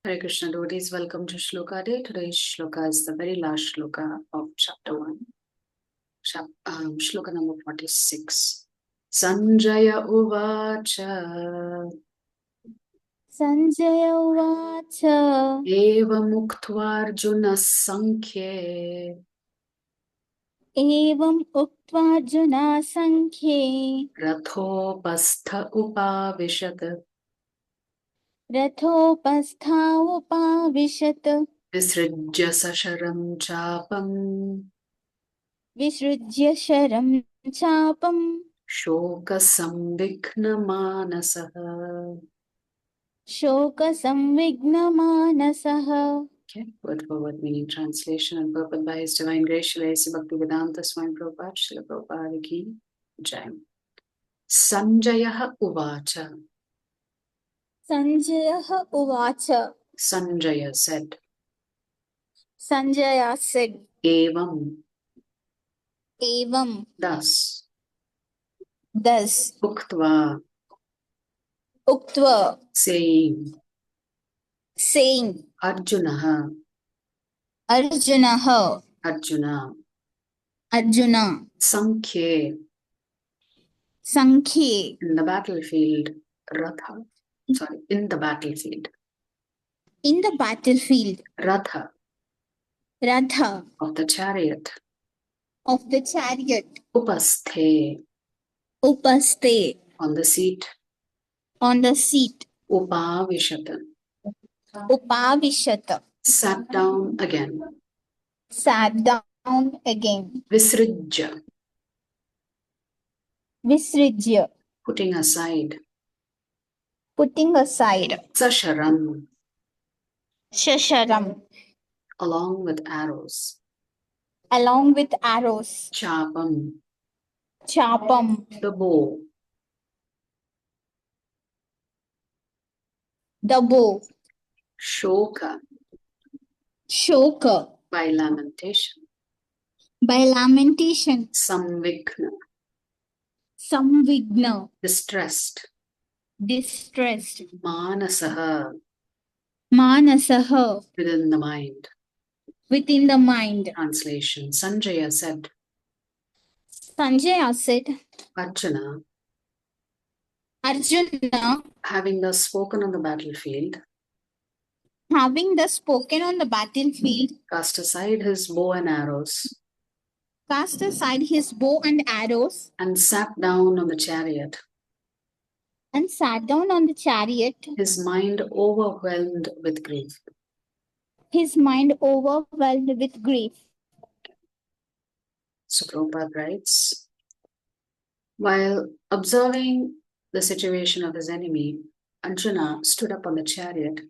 Hare Krishna devotees, welcome to Shloka Day. Today's Shloka is the very last Shloka of Chapter 1. Shloka number 46. Sanjaya Uvacha Sanjaya Uvacha Eva Muktva Arjuna Sankhye Evam Uktva Arjuna Sankhye Rathopastha Upavishat Rathopastha Upavishat Visrijya Sasharam Chapam Visrujya Sharam Chapam Shoka Samvighna Manasaha. Shoka Samvigna Manasaha. Okay, word for word meaning translation and purport by His Divine Grace Srila A.C. Bhaktivedanta Swami Prabhupada Srila Prabhupada Ki Jai. Sanjaya Uvacha. Sanjaya Uvacha. Sanjaya said. Sanjaya said. Evam. Evam. Thus. Thus. Uktva. Uktva. Saying. Saying. Arjuna. Arjuna. Arjuna. Arjuna. Sankhye. Sankhye. In the battlefield. Ratha. Sorry, in the battlefield. In the battlefield. Ratha. Ratha. Of the chariot. Of the chariot. Upasthe. Upaste. On the seat. On the seat. Upavishata. Upavishata. Sat down again. Sat down again. Visrijya. Visrijya. Putting aside. Putting aside. Sasharam. Shasharam. Along with arrows. Along with arrows. Chapam. Chapam. The bow. The bow. Shoka. Shoka. By lamentation. By lamentation. Samvighna. Samvigna. Distressed. Distressed. Manasaha. Manasaha. Within the mind. Within the mind. Translation. Sanjaya said. Sanjaya said. Arjuna. Arjuna. Having thus spoken on the battlefield. Having thus spoken on the battlefield. Cast aside his bow and arrows. Cast aside his bow and arrows. And sat down on the chariot. And sat down on the chariot. His mind overwhelmed with grief. His mind overwhelmed with grief. So Prabhupada writes, while observing the situation of his enemy, Arjuna stood up on the chariot,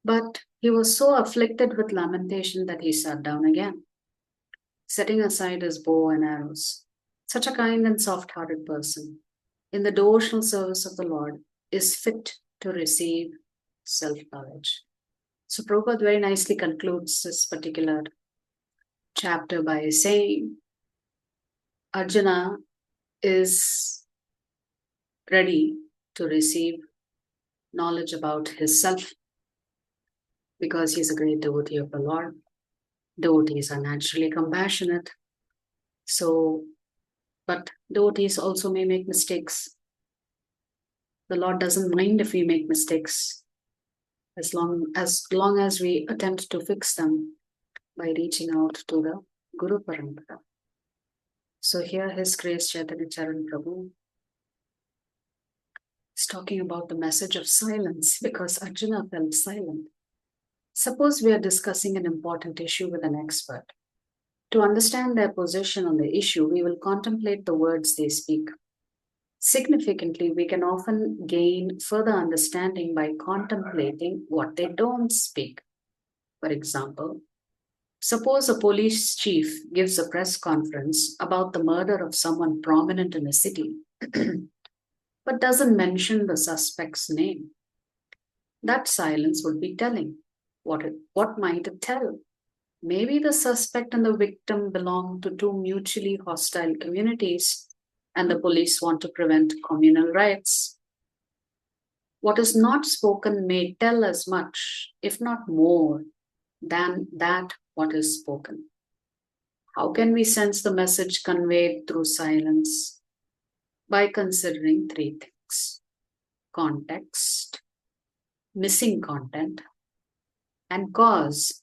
but he was so afflicted with lamentation that he sat down again, setting aside his bow and arrows. Such a kind and soft-hearted person, in the devotional service of the Lord, is fit to receive self-knowledge. So Prabhupada very nicely concludes this particular chapter by saying, Arjuna is ready to receive knowledge about his self because he's a great devotee of the Lord. Devotees are naturally compassionate. But devotees also may make mistakes. The Lord doesn't mind if we make mistakes as long as we attempt to fix them by reaching out to the Guru Parampara. So here His Grace Chaitanya Charan Prabhu is talking about the message of silence because Arjuna felt silent. Suppose we are discussing an important issue with an expert. To understand their position on the issue, we will contemplate the words they speak. Significantly, we can often gain further understanding by contemplating what they don't speak. For example, suppose a police chief gives a press conference about the murder of someone prominent in a city, but doesn't mention the suspect's name. That silence would be telling. What might it tell? Maybe the suspect and the victim belong to two mutually hostile communities, and the police want to prevent communal riots. What is not spoken may tell as much, if not more, than that what is spoken. How can we sense the message conveyed through silence? By considering three things: context, missing content, and cause.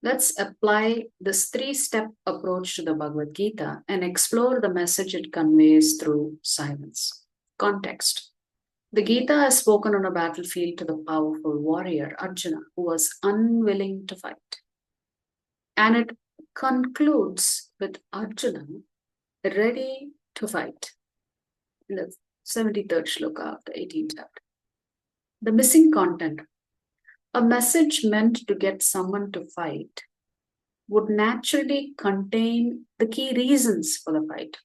Let's apply this three-step approach to the Bhagavad Gita and explore the message it conveys through silence. Context. The Gita is spoken on a battlefield to the powerful warrior Arjuna, who was unwilling to fight. And it concludes with Arjuna ready to fight in the 73rd shloka of the 18th chapter. The missing content. A message meant to get someone to fight would naturally contain the key reasons for the fight.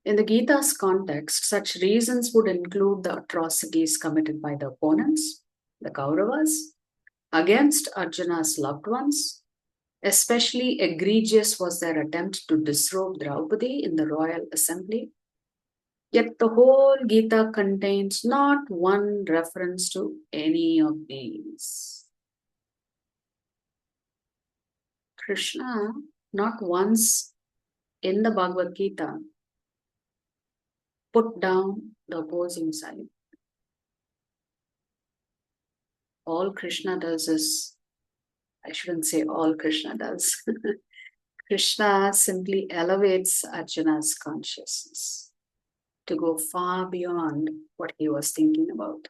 In the Gita's context, such reasons would include the atrocities committed by the opponents, the Kauravas, against Arjuna's loved ones. Especially egregious was their attempt to disrobe Draupadi in the royal assembly. Yet the whole Gita contains not one reference to any of these. Krishna, not once in the Bhagavad Gita, put down the opposing side. All Krishna does is, I shouldn't say all Krishna does. Krishna simply elevates Arjuna's consciousness to go far beyond what he was thinking about.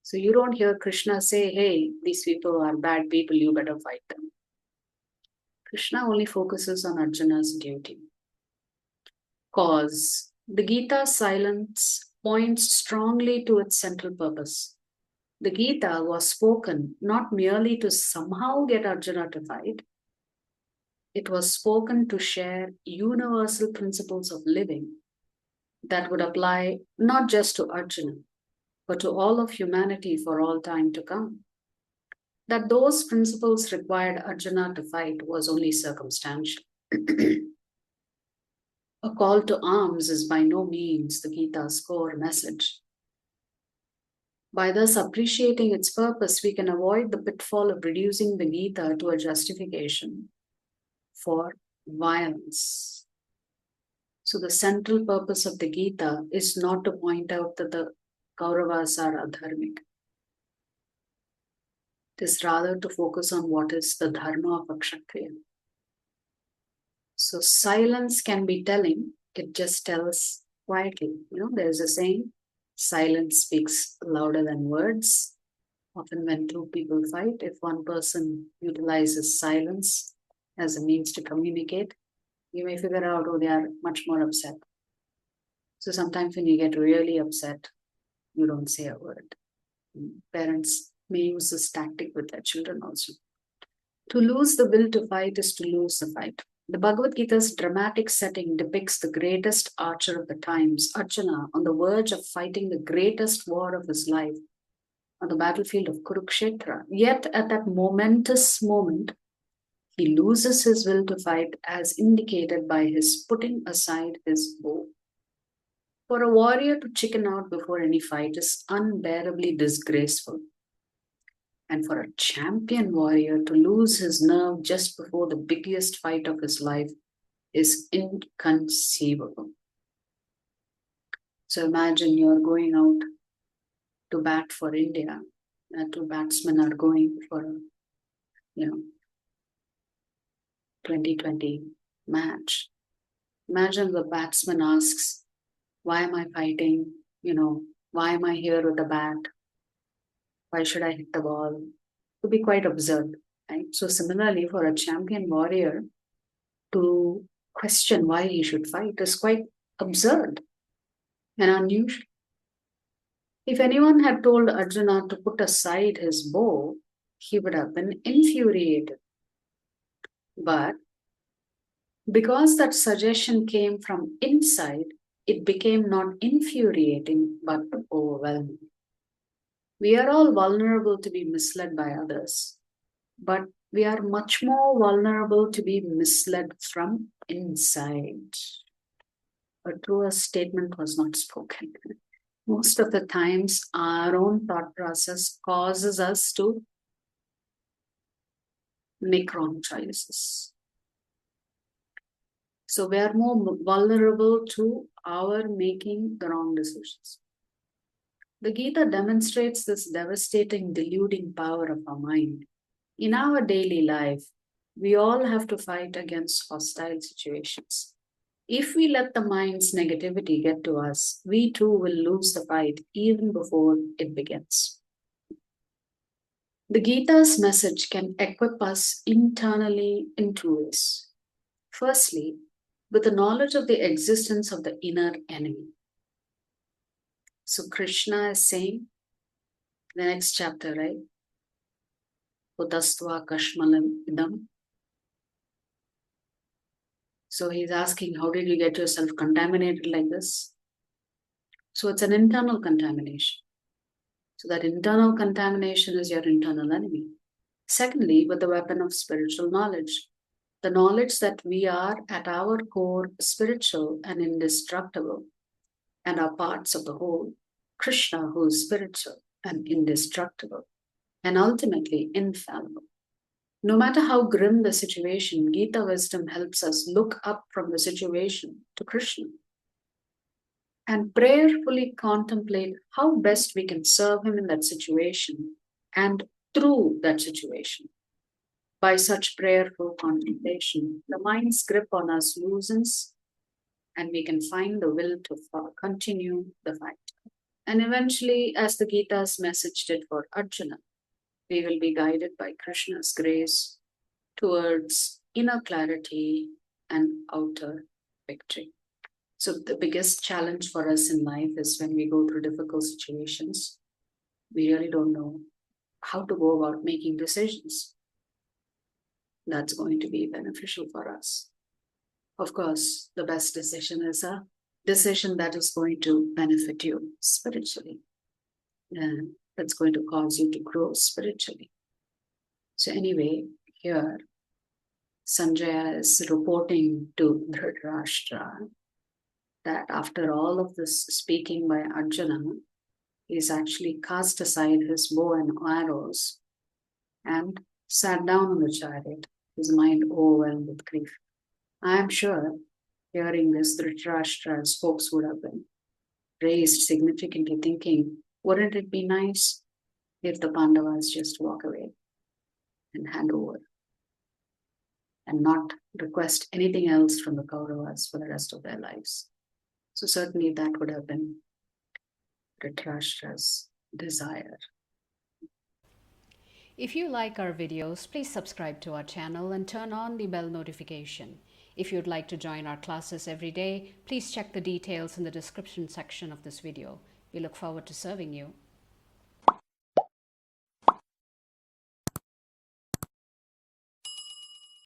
So you don't hear Krishna say, hey, these people are bad people, you better fight them. Krishna only focuses on Arjuna's duty. Cause. The Gita silence points strongly to its central purpose. The Gita was spoken not merely to somehow get Arjuna to fight. It was spoken to share universal principles of living that would apply not just to Arjuna, but to all of humanity for all time to come. That those principles required Arjuna to fight was only circumstantial. A call to arms is by no means the Gita's core message. By thus appreciating its purpose, we can avoid the pitfall of reducing the Gita to a justification for violence. So the central purpose of the Gita is not to point out that the Kauravas are adharmic. It is rather to focus on what is the dharma of a Kshatriya. So silence can be telling, it just tells quietly. There's a saying, silence speaks louder than words. Often when two people fight, if one person utilizes silence as a means to communicate, you may figure out, they are much more upset. So sometimes when you get really upset, you don't say a word. Parents may use this tactic with their children also. To lose the will to fight is to lose the fight. The Bhagavad Gita's dramatic setting depicts the greatest archer of the times, Arjuna, on the verge of fighting the greatest war of his life on the battlefield of Kurukshetra. Yet at that momentous moment, he loses his will to fight as indicated by his putting aside his bow. For a warrior to chicken out before any fight is unbearably disgraceful. And for a champion warrior to lose his nerve just before the biggest fight of his life is inconceivable. So imagine you're going out to bat for India. Two batsmen are going for a 2020 match. Imagine the batsman asks, why am I fighting? Why am I here with the bat? Why should I hit the ball? It would be quite absurd, right? So similarly, for a champion warrior to question why he should fight is quite absurd and unusual. If anyone had told Arjuna to put aside his bow, he would have been infuriated. But because that suggestion came from inside, it became not infuriating but overwhelming. We are all vulnerable to be misled by others, but we are much more vulnerable to be misled from inside. a truer statement was not spoken. Most of the times, our own thought process causes us to make wrong choices. So we are more vulnerable to our making the wrong decisions. The Gita demonstrates this devastating, deluding power of our mind. In our daily life, we all have to fight against hostile situations. If we let the mind's negativity get to us, we too will lose the fight even before it begins. The Gita's message can equip us internally in two ways. Firstly, with the knowledge of the existence of the inner enemy. So Krishna is saying, the next chapter, right? Utastva kashmalam idam. So he's asking, how did you get yourself contaminated like this? So it's an internal contamination. So that internal contamination is your internal enemy. Secondly, with the weapon of spiritual knowledge, the knowledge that we are at our core spiritual and indestructible, and are parts of the whole, Krishna, who is spiritual and indestructible, and ultimately infallible. No matter how grim the situation, Gita wisdom helps us look up from the situation to Krishna and prayerfully contemplate how best we can serve him in that situation and through that situation. By such prayerful contemplation, the mind's grip on us loosens and we can find the will to continue the fight. And eventually, as the Gita's message did for Arjuna, we will be guided by Krishna's grace towards inner clarity and outer victory. So the biggest challenge for us in life is when we go through difficult situations, we really don't know how to go about making decisions that's going to be beneficial for us. Of course, the best decision is a decision that is going to benefit you spiritually, and that's going to cause you to grow spiritually. So anyway, here Sanjaya is reporting to Dhritarashtra that after all of this speaking by Arjuna, he's actually cast aside his bow and arrows and sat down on the chariot, his mind overwhelmed with grief. I am sure, hearing this, Dhritarashtra's hopes would have been raised significantly, thinking, wouldn't it be nice if the Pandavas just walk away and hand over and not request anything else from the Kauravas for the rest of their lives? So certainly that would have been Dhritarashtra's desire. If you like our videos, please subscribe to our channel and turn on the bell notification. If you'd like to join our classes every day, please check the details in the description section of this video. We look forward to serving you.